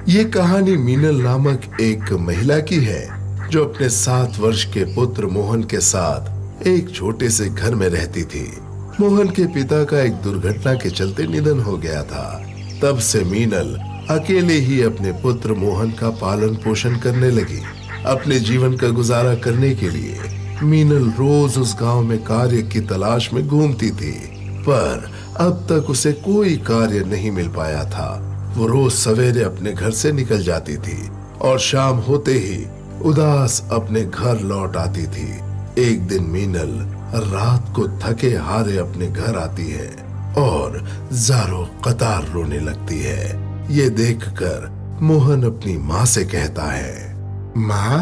ये कहानी मीनल नामक एक महिला की है जो अपने 7 वर्ष के पुत्र मोहन के साथ एक छोटे से घर में रहती थी। मोहन के पिता का एक दुर्घटना के चलते निधन हो गया था। तब से मीनल अकेले ही अपने पुत्र मोहन का पालन पोषण करने लगी। अपने जीवन का गुजारा करने के लिए मीनल रोज उस गांव में कार्य की तलाश में घूमती थी, पर अब तक उसे कोई कार्य नहीं मिल पाया था। वो रोज सवेरे अपने घर से निकल जाती थी और शाम होते ही उदास अपने घर लौट आती थी। एक दिन मीनल रात को थके हारे अपने घर आती है और ज़ारो कतार रोने लगती है। ये देखकर मोहन अपनी माँ से कहता है, माँ,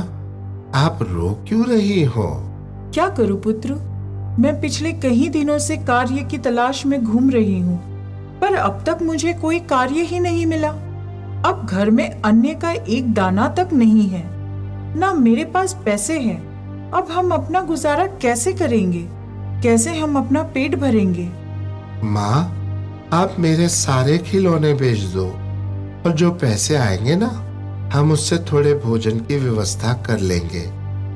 आप रो क्यों रही हो? क्या करूं पुत्र, मैं पिछले कई दिनों से कार्य की तलाश में घूम रही हूँ, पर अब तक मुझे कोई कार्य ही नहीं मिला। अब घर में अन्न का एक दाना तक नहीं है, ना मेरे पास पैसे हैं। अब हम अपना गुजारा कैसे करेंगे? कैसे हम अपना पेट भरेंगे? माँ, आप मेरे सारे खिलौने बेच दो और जो पैसे आएंगे ना, हम उससे थोड़े भोजन की व्यवस्था कर लेंगे।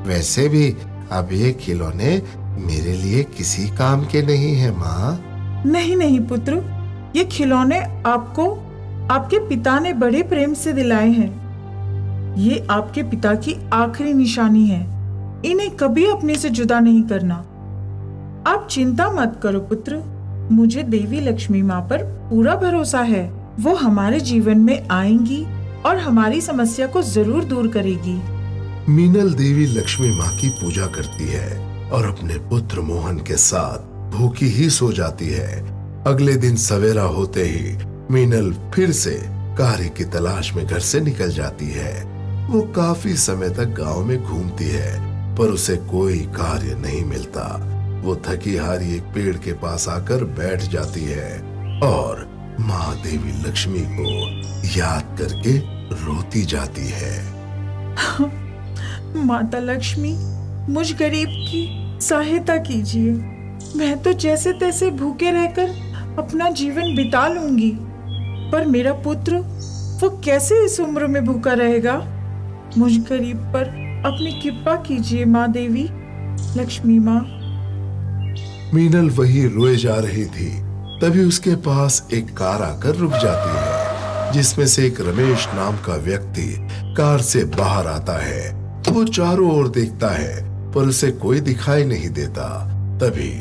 वैसे भी अब ये खिलौने मेरे लिए किसी काम के नहीं है माँ। नहीं नहीं पुत्र, ये खिलौने आपको आपके पिता ने बड़े प्रेम से दिलाए हैं। ये आपके पिता की आखिरी निशानी है। इन्हें कभी अपने से जुदा नहीं करना। आप चिंता मत करो पुत्र, मुझे देवी लक्ष्मी माँ पर पूरा भरोसा है। वो हमारे जीवन में आएंगी और हमारी समस्या को जरूर दूर करेगी। मीनल देवी लक्ष्मी माँ की पूजा करती है और अपने पुत्र मोहन के साथ भूखी ही सो जाती है। अगले दिन सवेरा होते ही मीनल फिर से कार्य की तलाश में घर से निकल जाती है। वो काफी समय तक गांव में घूमती है, पर उसे कोई कार्य नहीं मिलता। वो थकी हारी एक पेड़ के पास आकर बैठ जाती है और माँ देवी लक्ष्मी को याद करके रोती जाती है। माता लक्ष्मी, मुझ गरीब की सहायता कीजिए। मैं तो जैसे तैसे भूखे रहकर अपना जीवन बिता लूंगी, पर मेरा पुत्र वो कैसे इस उम्र में भूखा रहेगा? मुझ गरीब पर अपनी कृपा कीजिए माँ देवी लक्ष्मी माँ। मीनल वही रोए जा रही थी, तभी उसके पास एक कार आकर रुक जाती है, जिसमें से एक रमेश नाम का व्यक्ति कार से बाहर आता है। वो चारों ओर देखता है, पर उसे कोई दिखाई नहीं देता। तभी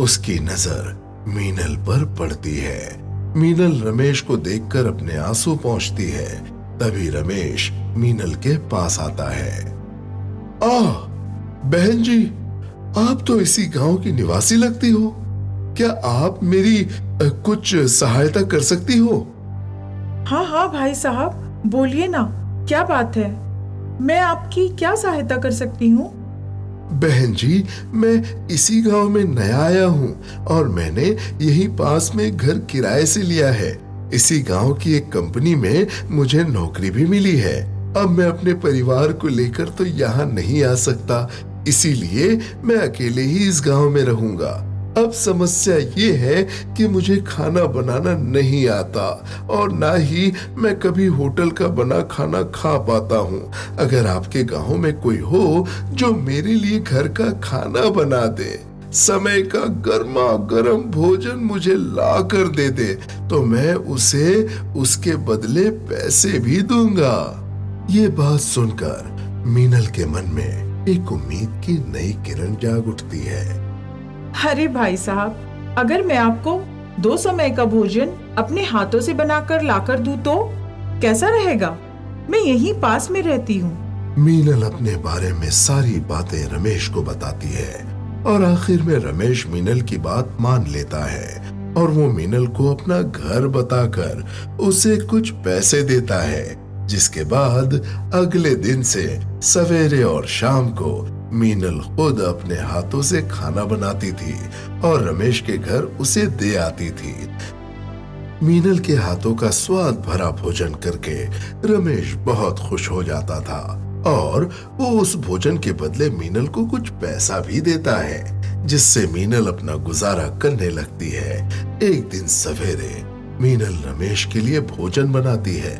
उसकी नजर मीनल पर पड़ती है। मीनल रमेश को देखकर अपने आंसू पोंछती है। तभी रमेश मीनल के पास आता है। बहन जी, आप तो इसी गांव की निवासी लगती हो। क्या आप मेरी कुछ सहायता कर सकती हो? हाँ हाँ भाई साहब, बोलिए ना, क्या बात है? मैं आपकी क्या सहायता कर सकती हूँ? बहन जी, मैं इसी गांव में नया आया हूँ और मैंने यहीं पास में घर किराए से लिया है। इसी गांव की एक कंपनी में मुझे नौकरी भी मिली है। अब मैं अपने परिवार को लेकर तो यहाँ नहीं आ सकता, इसीलिए मैं अकेले ही इस गांव में रहूंगा। अब समस्या ये है कि मुझे खाना बनाना नहीं आता और ना ही मैं कभी होटल का बना खाना खा पाता हूँ। अगर आपके गांव में कोई हो जो मेरे लिए घर का खाना बना दे, समय का गर्मा गर्म भोजन मुझे ला कर दे दे, तो मैं उसे उसके बदले पैसे भी दूंगा। ये बात सुनकर मीनल के मन में एक उम्मीद की नई किरण जाग उठती है। अरे भाई साहब, अगर मैं आपको 2 समय का भोजन अपने हाथों से बनाकर लाकर दूं तो कैसा रहेगा? मैं यहीं पास में रहती हूँ। मीनल अपने बारे में सारी बातें रमेश को बताती है और आखिर में रमेश मीनल की बात मान लेता है और वो मीनल को अपना घर बताकर उसे कुछ पैसे देता है। जिसके बाद अगले दिन से सवेरे और शाम को मीनल खुद अपने हाथों से खाना बनाती थी और रमेश के घर उसे दे आती थी। मीनल के हाथों का स्वाद भरा भोजन करके रमेश बहुत खुश हो जाता था और वो उस भोजन के बदले मीनल को कुछ पैसा भी देता है, जिससे मीनल अपना गुजारा करने लगती है। एक दिन सवेरे मीनल रमेश के लिए भोजन बनाती है।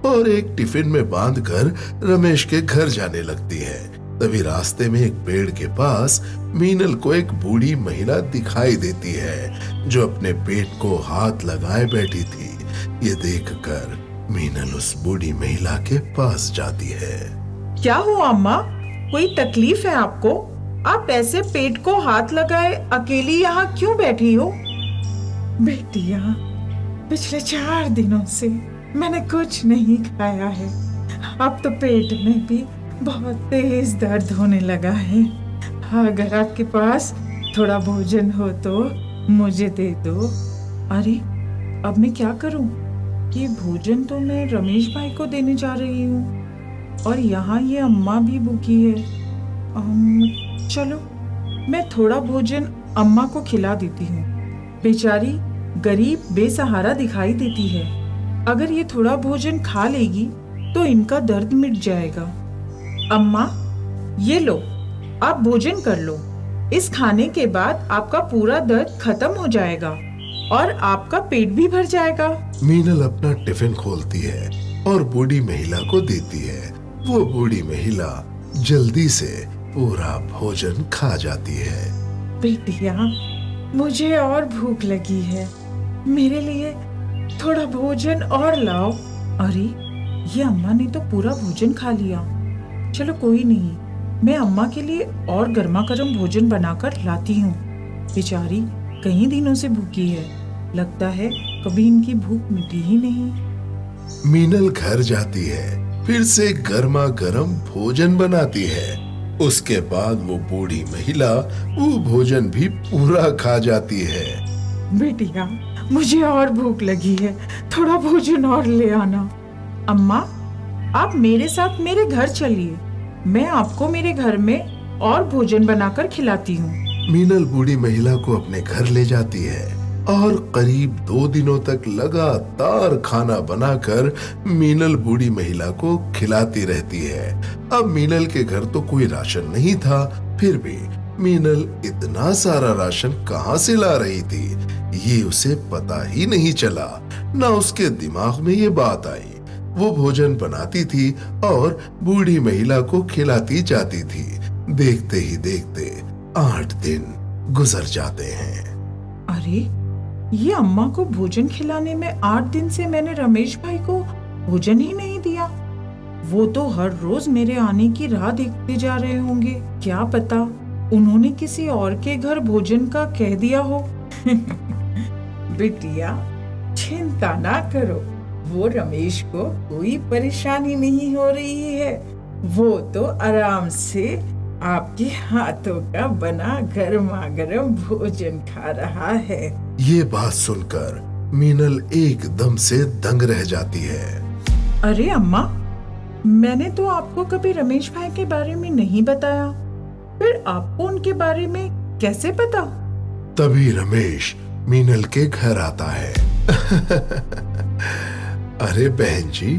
और एक टिफिन में बांधकर रमेश के घर जाने लगती है। तभी रास्ते में एक पेड़ के पास मीनल को एक बूढ़ी महिला दिखाई देती है जो अपने पेट को हाथ लगाए बैठी थी। ये देखकर मीनल उस बूढ़ी महिला के पास जाती है। क्या हुआ अम्मा, कोई तकलीफ है आपको? आप ऐसे पेट को हाथ लगाए अकेली यहाँ क्यों बैठी हो? बेटिया, पिछले 4 दिनों से मैंने कुछ नहीं खाया है। अब तो पेट में भी बहुत तेज दर्द होने लगा है। अगर आपके पास थोड़ा भोजन हो तो मुझे दे दो। अरे अब मैं क्या करूं? ये भोजन तो मैं रमेश भाई को देने जा रही हूँ और यहाँ ये अम्मा भी भूखी है। चलो मैं थोड़ा भोजन अम्मा को खिला देती हूँ। बेचारी गरीब बेसहारा दिखाई देती है। अगर ये थोड़ा भोजन खा लेगी तो इनका दर्द मिट जाएगा। अम्मा, ये लो, आप भोजन कर लो। इस खाने के बाद आपका पूरा दर्द खत्म हो जाएगा और आपका पेट भी भर जाएगा। मीनल अपना टिफिन खोलती है और बूढ़ी महिला को देती है। वो बूढ़ी महिला जल्दी से पूरा भोजन खा जाती है। बेटिया, मुझे और भूख लगी है, मेरे लिए थोड़ा भोजन और लाओ। अरे ये अम्मा ने तो पूरा भोजन खा लिया। चलो कोई नहीं, मैं अम्मा के लिए और गर्मा गर्म भोजन बनाकर लाती हूँ। बेचारी कई दिनों से भूखी है, लगता है कभी इनकी भूख मिटी ही नहीं। मीनल घर जाती है, फिर से गर्मा गर्म भोजन बनाती है। उसके बाद वो बूढ़ी महिला वो भोजन भी पूरा खा जाती है। बेटिया, मुझे और भूख लगी है, थोड़ा भोजन और ले आना। अम्मा, आप मेरे साथ मेरे घर चलिए, मैं आपको मेरे घर में और भोजन बनाकर खिलाती हूँ। मीनल बूढ़ी महिला को अपने घर ले जाती है और करीब 2 दिनों तक लगातार खाना बनाकर मीनल बूढ़ी महिला को खिलाती रहती है। अब मीनल के घर तो कोई राशन नहीं था, फिर भी मीनल इतना सारा राशन कहाँ से ला रही थी ये उसे पता ही नहीं चला। ना उसके दिमाग में ये बात आई। वो भोजन बनाती थी और बूढ़ी महिला को खिलाती जाती थी। देखते ही देखते 8 दिन गुजर जाते हैं। अरे ये अम्मा को भोजन खिलाने में 8 दिन से मैंने रमेश भाई को भोजन ही नहीं दिया। वो तो हर रोज मेरे आने की राह देखते जा रहे होंगे। क्या पता उन्होंने किसी और के घर भोजन का कह दिया हो। बिटिया, चिंता ना करो, वो रमेश को कोई परेशानी नहीं हो रही है। वो तो आराम से आपके हाथों का बना गर्मा गर्म भोजन खा रहा है। ये बात सुनकर मीनल एकदम से दंग रह जाती है। अरे अम्मा, मैंने तो आपको कभी रमेश भाई के बारे में नहीं बताया, फिर आपको उनके बारे में कैसे पता? तभी रमेश मीनल के घर आता है। अरे बहन जी,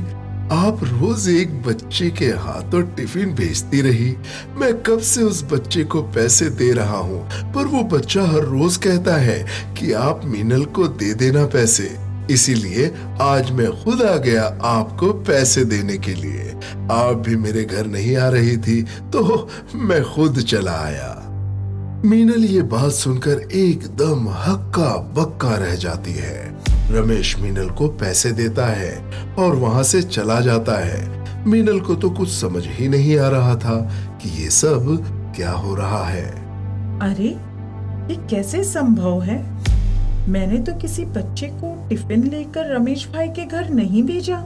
आप रोज एक बच्चे के हाथों टिफिन भेजती रही। मैं कब से उस बच्चे को पैसे दे रहा हूँ, पर वो बच्चा हर रोज कहता है कि आप मीनल को दे देना पैसे। इसीलिए आज मैं खुद आ गया आपको पैसे देने के लिए। आप भी मेरे घर नहीं आ रही थी तो मैं खुद चला आया। मीनल ये बात सुनकर एकदम हक्का बक्का रह जाती है। रमेश मीनल को पैसे देता है और वहां से चला जाता है। मीनल को तो कुछ समझ ही नहीं आ रहा था कि ये सब क्या हो रहा है। अरे ये कैसे संभव है? मैंने तो किसी बच्चे को टिफिन लेकर रमेश भाई के घर नहीं भेजा,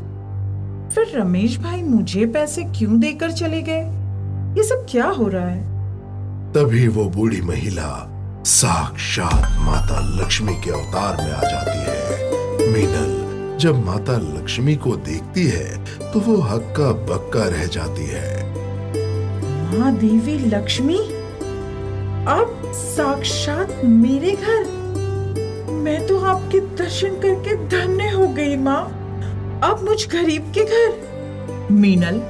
फिर रमेश भाई मुझे पैसे क्यों देकर चले गए? ये सब क्या हो रहा है? तभी वो बूढ़ी महिला साक्षात माता लक्ष्मी के अवतार में आ जाती है। मीनल जब माता लक्ष्मी को देखती है तो वो हक्का बक्का रह जाती है। माँ देवी लक्ष्मी, आप साक्षात मेरे घर? मैं तो आपके दर्शन करके धन्य हो गई माँ। अब मुझ गरीब के घर। मीनल,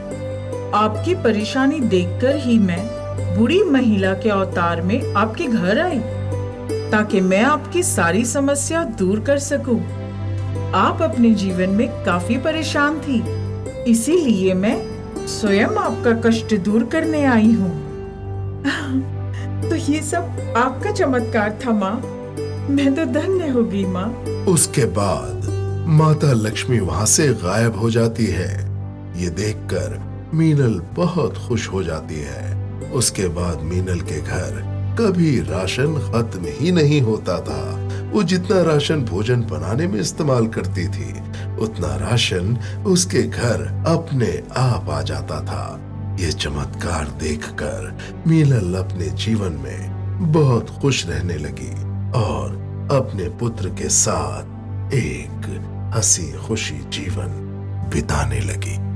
आपकी परेशानी देखकर ही मैं बूढ़ी महिला के अवतार में आपके घर आई, ताकि मैं आपकी सारी समस्या दूर कर सकूं। आप अपने जीवन में काफी परेशान थी, इसीलिए मैं स्वयं आपका कष्ट दूर करने आई हूँ। तो ये सब आपका चमत्कार था माँ। मैं तो धन्य हो गई माँ। उसके बाद माता लक्ष्मी वहां से गायब हो जाती है। ये देखकर मीनल बहुत खुश हो जाती है। उसके बाद मीनल के घर कभी राशन खत्म ही नहीं होता था। वो जितना राशन भोजन बनाने में इस्तेमाल करती थी, उतना राशन उसके घर अपने आप आ जाता था। ये चमत्कार देखकर मीनल अपने जीवन में बहुत खुश रहने लगी और अपने पुत्र के साथ एक हंसी खुशी जीवन बिताने लगी।